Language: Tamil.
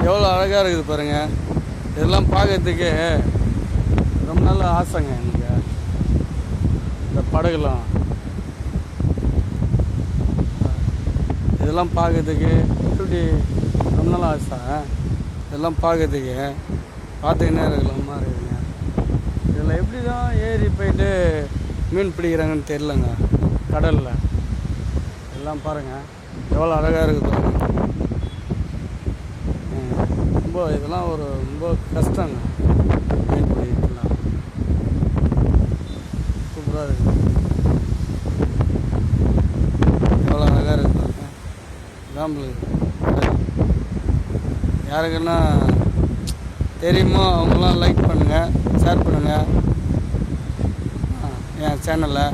எவ்வளோ அழகாக இருக்குது பாருங்கள். இதெல்லாம் பார்க்கறதுக்கு ரொம்ப நல்ல ஆசைங்க எனக்கு. இந்த படகுலாம் இதெல்லாம் பார்க்கறதுக்கு இப்படி ரொம்ப நாள் ஆசை. இதெல்லாம் பார்க்கறதுக்கு பார்த்துக்கினே இருக்கலாமா இருக்குதுங்க. இதில் எப்படி தான் ஏறி போயிட்டு மீன் பிடிக்கிறாங்கன்னு தெரிலங்க கடலில். எல்லாம் பாருங்கள் எவ்வளோ அழகாக இருக்குது பாருங்கள். ரொம்ப இதெல்லாம் ஒரு ரொம்ப கஷ்டங்க மீன் பிடிக்கலாம். சூப்பராக இருக்குது. எவ்வளோ அழகாக இருக்குது பாருங்க. நம்மளுக்கு யாருக்குன்னா தெரியுமோ அவங்களாம் லைக் பண்ணுங்கள், ஷேர் பண்ணுங்கள் என் சேனலை.